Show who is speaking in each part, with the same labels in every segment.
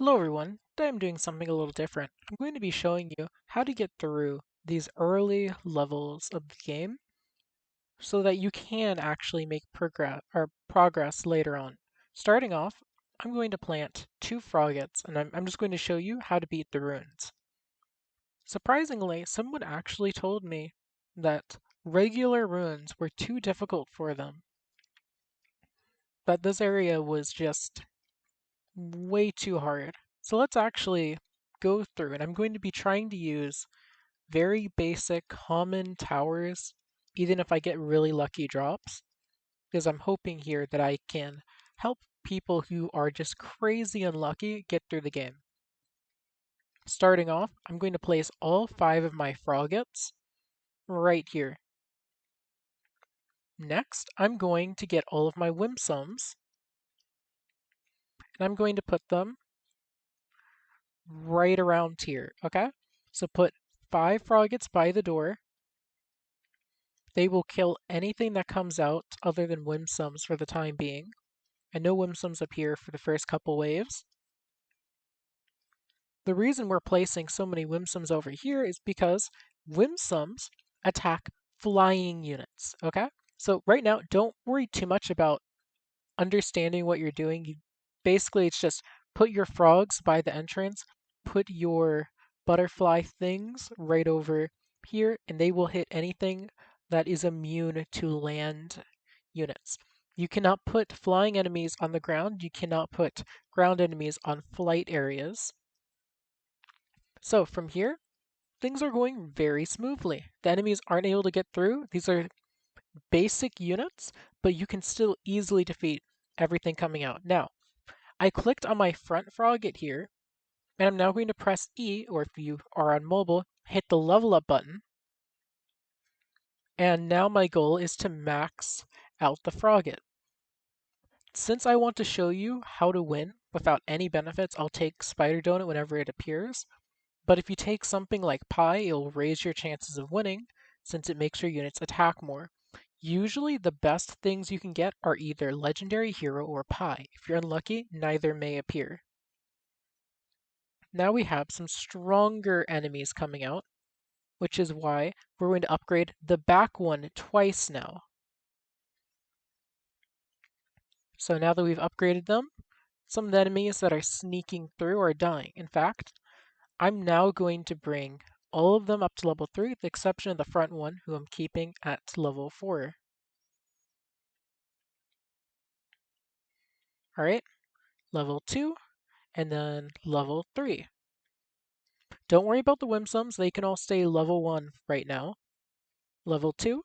Speaker 1: Hello everyone, today I'm doing something a little different. I'm going to be showing you how to get through these early levels of the game so that you can actually make progress later on. Starting off, I'm going to plant 2 froggets and I'm just going to show you how to beat the runes. Surprisingly, someone actually told me that regular runes were too difficult for them, that this area was just way too hard. So let's actually go through, and I'm going to be trying to use very basic common towers, even if I get really lucky drops, because I'm hoping here that I can help people who are just crazy unlucky get through the game. Starting off, I'm going to place all 5 of my froggets right here. Next, I'm going to get all of my whimsums, and I'm going to put them right around here, okay? So put 5 froggets by the door. They will kill anything that comes out other than whimsums for the time being, and no whimsums appear for the first couple waves. The reason we're placing so many whimsums over here is because whimsums attack flying units, okay? So right now, don't worry too much about understanding what you're doing. Basically, it's just put your frogs by the entrance, put your butterfly things right over here, and they will hit anything that is immune to land units. You cannot put flying enemies on the ground. You cannot put ground enemies on flight areas. So from here, things are going very smoothly. The enemies aren't able to get through. These are basic units, but you can still easily defeat everything coming out. Now, I clicked on my front frogget here, and I'm now going to press E, or if you are on mobile, hit the level up button. And now my goal is to max out the frogget. Since I want to show you how to win without any benefits, I'll take Spider Donut whenever it appears. But if you take something like Pie, it'll raise your chances of winning since it makes your units attack more. Usually the best things you can get are either Legendary Hero or Pie. If you're unlucky, neither may appear. Now we have some stronger enemies coming out, which is why we're going to upgrade the back one twice now. So now that we've upgraded them, some of the enemies that are sneaking through are dying. In fact, I'm now going to bring all of them up to level 3, with the exception of the front one, who I'm keeping at level 4. Alright, level 2, and then level 3. Don't worry about the whimsums, they can all stay level 1 right now. Level 2.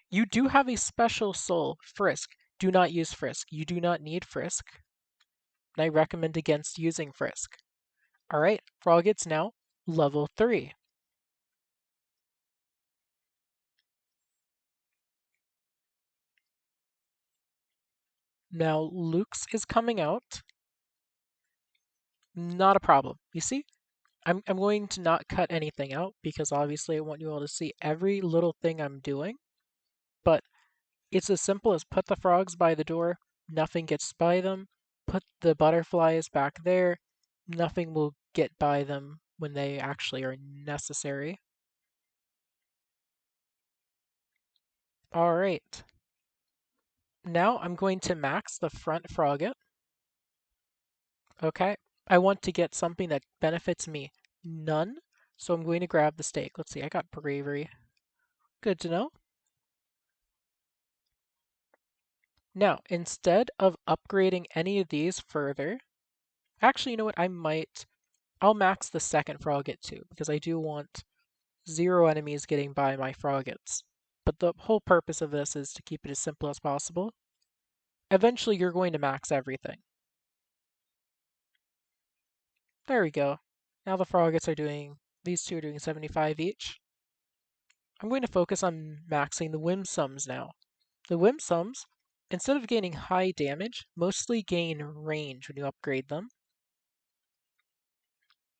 Speaker 1: You do have a special soul, Frisk. Do not use Frisk. You do not need Frisk. And I recommend against using Frisk. Alright, Frogget's now level 3. Now Luke's is coming out. Not a problem. You see, I'm going to not cut anything out because obviously I want you all to see every little thing I'm doing. But it's as simple as put the frogs by the door, nothing gets by them. Put the butterflies back there, nothing will get by them when they actually are necessary. All right. Now I'm going to max the front frogget. Okay. I want to get something that benefits me none. So I'm going to grab the stake. Let's see, I got bravery. Good to know. Now, instead of upgrading any of these further, actually, you know what? I'll max the second frogget too, because I do want 0 enemies getting by my froggets. But the whole purpose of this is to keep it as simple as possible. Eventually, you're going to max everything. There we go. Now the froggets are doing, these two are doing 75 each. I'm going to focus on maxing the whimsums now. The whimsums, instead of gaining high damage, mostly gain range when you upgrade them.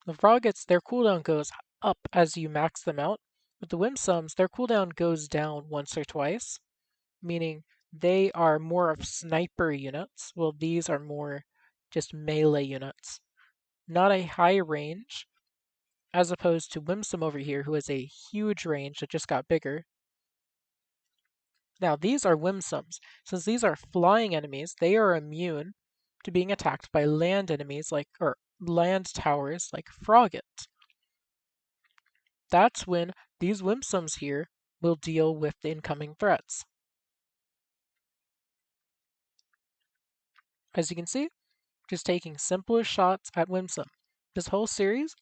Speaker 1: The froggets, their cooldown goes up as you max them out, but the whimsums, their cooldown goes down once or twice, meaning they are more of sniper units, while these are more just melee units. Not a high range, as opposed to Whimsum over here, who has a huge range that just got bigger. Now, these are Whimsums. Since these are flying enemies, they are immune to being attacked by land enemies or land towers like Frogget. That's when these Whimsums here will deal with the incoming threats. As you can see, just taking simplest shots at Whimsum. This whole series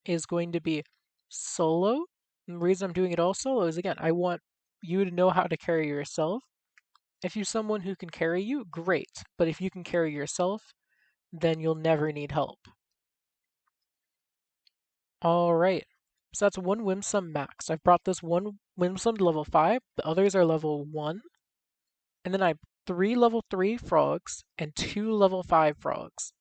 Speaker 1: is going to be solo. And the reason I'm doing it all solo is, again, I want you to know how to carry yourself. If you're someone who can carry you, great. But if you can carry yourself, then you'll never need help. All right. So that's one Whimsum max. I've brought this one Whimsum to level 5. The others are level 1. And then I have 3 level 3 frogs and 2 level 5 frogs.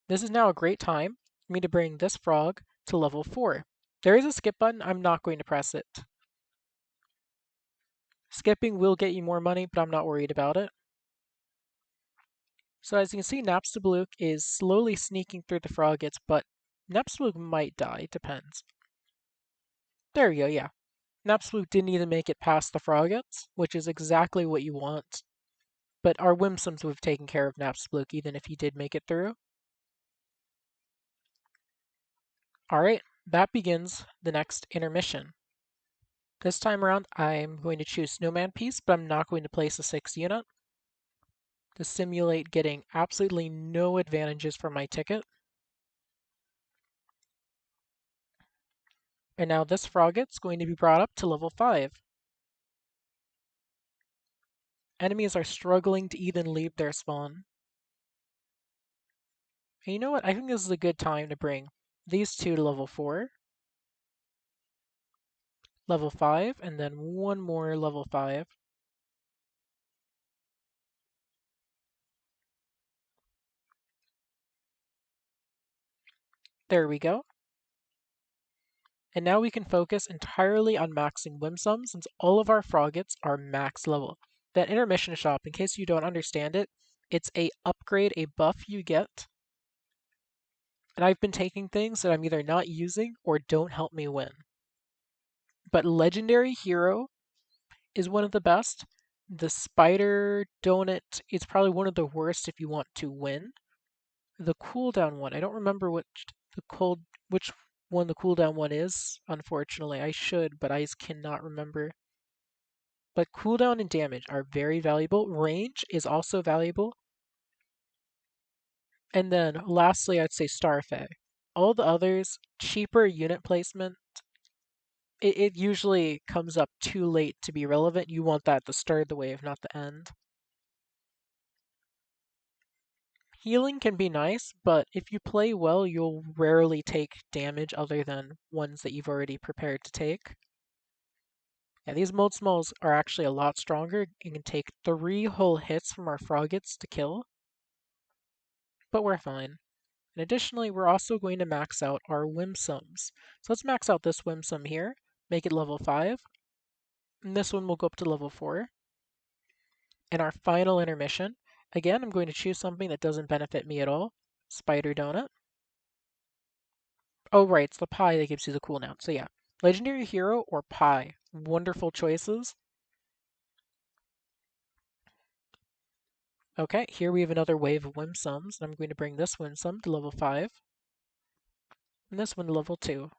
Speaker 1: This is now a great time for me to bring this frog to level 4. There is a skip button. I'm not going to press it. Skipping will get you more money, but I'm not worried about it. So as you can see, Napstablook is slowly sneaking through the froggets, but Napstablook might die, depends. There we go, yeah. Napstablook didn't even make it past the froggets, which is exactly what you want. But our Whimsums would have taken care of Napstablook even if he did make it through. Alright, that begins the next intermission. This time around, I'm going to choose Snowman Piece, but I'm not going to place a 6 unit to simulate getting absolutely no advantages from my ticket. And now this Frogget's going to be brought up to level 5. Enemies are struggling to even leave their spawn. And you know what? I think this is a good time to bring these two to level 4, level 5, and then one more level 5. There we go. And now we can focus entirely on maxing Whimsum since all of our Froggets are max level. That intermission shop, in case you don't understand it, it's a upgrade, a buff you get. And I've been taking things that I'm either not using or don't help me win. But Legendary Hero is one of the best. The Spider Donut is probably one of the worst if you want to win. The cooldown one, I don't remember which one the cooldown one is, unfortunately. I should, but I just cannot remember. But cooldown and damage are very valuable. Range is also valuable. And then lastly, I'd say Starfey. All the others, cheaper unit placement. It usually comes up too late to be relevant. You want that at the start of the wave, not the end. Healing can be nice, but if you play well, you'll rarely take damage other than ones that you've already prepared to take. Yeah, these Moldsmalls are actually a lot stronger and can take 3 whole hits from our Froggets to kill, but we're fine. And additionally, we're also going to max out our Whimsums. So let's max out this Whimsum here, make it level 5, and this one will go up to level 4. And our final intermission, again, I'm going to choose something that doesn't benefit me at all, Spider Donut. Oh, right, it's the pie that gives you the cooldown. So yeah, Legendary Hero or pie. Wonderful choices. Okay, here we have another wave of Whimsums. I'm going to bring this Whimsum to level 5. And this one to level 2.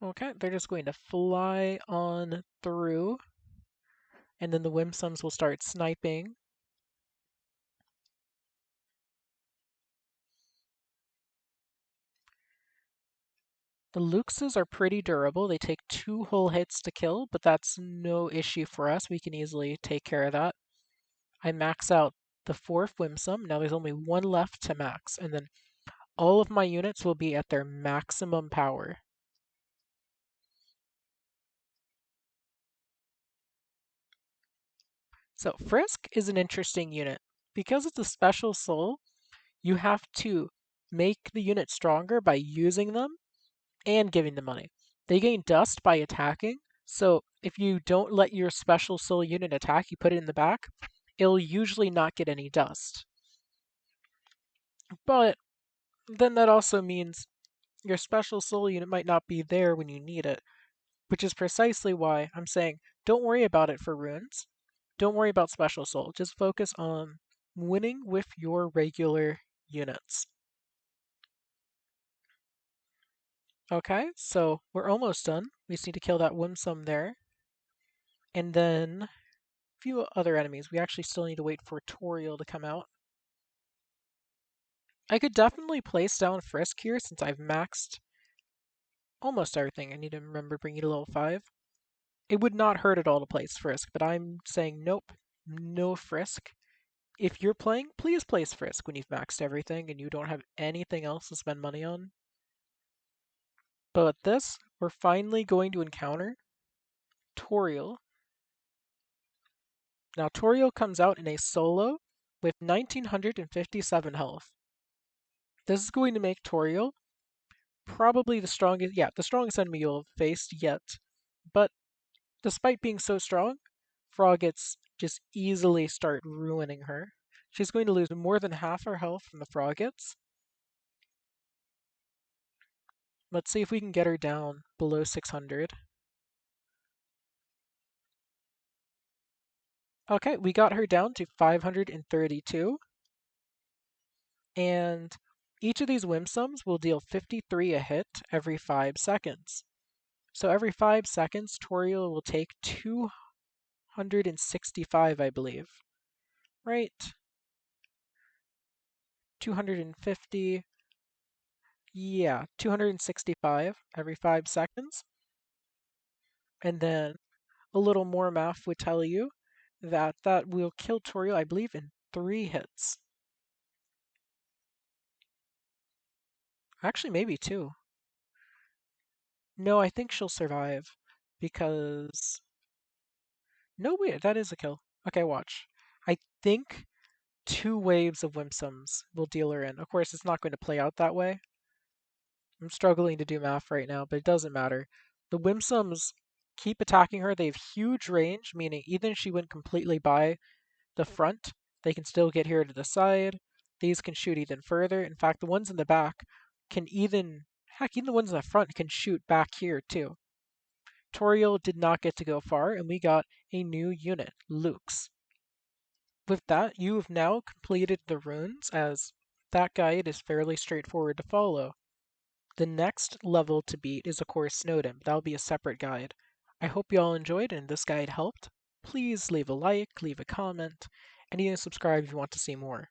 Speaker 1: Okay, they're just going to fly on through. And then the Whimsums will start sniping. The Luxes are pretty durable. They take 2 whole hits to kill, but that's no issue for us. We can easily take care of that. I max out the 4th Whimsum. Now there's only 1 left to max, and then all of my units will be at their maximum power. So Frisk is an interesting unit. Because it's a special soul, you have to make the unit stronger by using them and giving them money. They gain dust by attacking, so if you don't let your special soul unit attack, you put it in the back, it'll usually not get any dust. But then that also means your special soul unit might not be there when you need it, which is precisely why I'm saying don't worry about it for runes. Don't worry about special soul. Just focus on winning with your regular units. Okay, so we're almost done. We just need to kill that Whimsum there. And then a few other enemies. We actually still need to wait for Toriel to come out. I could definitely place down Frisk here since I've maxed almost everything. I need to remember bringing it to level 5. It would not hurt at all to place Frisk, but I'm saying nope, no Frisk. If you're playing, please place Frisk when you've maxed everything and you don't have anything else to spend money on. But with this, we're finally going to encounter Toriel. Now Toriel comes out in a solo with 1957 health. This is going to make Toriel probably the strongest, the strongest enemy you'll have faced yet. But despite being so strong, Froggets just easily start ruining her. She's going to lose more than half her health from the Froggets. Let's see if we can get her down below 600. Okay, we got her down to 532. And each of these Whimsums will deal 53 a hit every 5 seconds. So every 5 seconds, Toriel will take 265, I believe. Right? 250. Yeah, 265 every 5 seconds. And then a little more math would tell you that that will kill Toriel, I believe, in 3 hits. Actually, maybe 2. No, I think she'll survive because no, wait, that is a kill. Okay, watch. I think 2 waves of Whimsums will deal her in. Of course, it's not going to play out that way. I'm struggling to do math right now, but it doesn't matter. The Whimsums keep attacking her. They have huge range, meaning even if she went completely by the front, they can still get here to the side. These can shoot even further. In fact, the ones in the back can even, heck, even the ones in the front can shoot back here too. Toriel did not get to go far, and we got a new unit, Luke's. With that, you have now completed the runes, as that guide is fairly straightforward to follow. The next level to beat is, of course, Snowdin, but that'll be a separate guide. I hope you all enjoyed and this guide helped. Please leave a like, leave a comment, and even subscribe if you want to see more.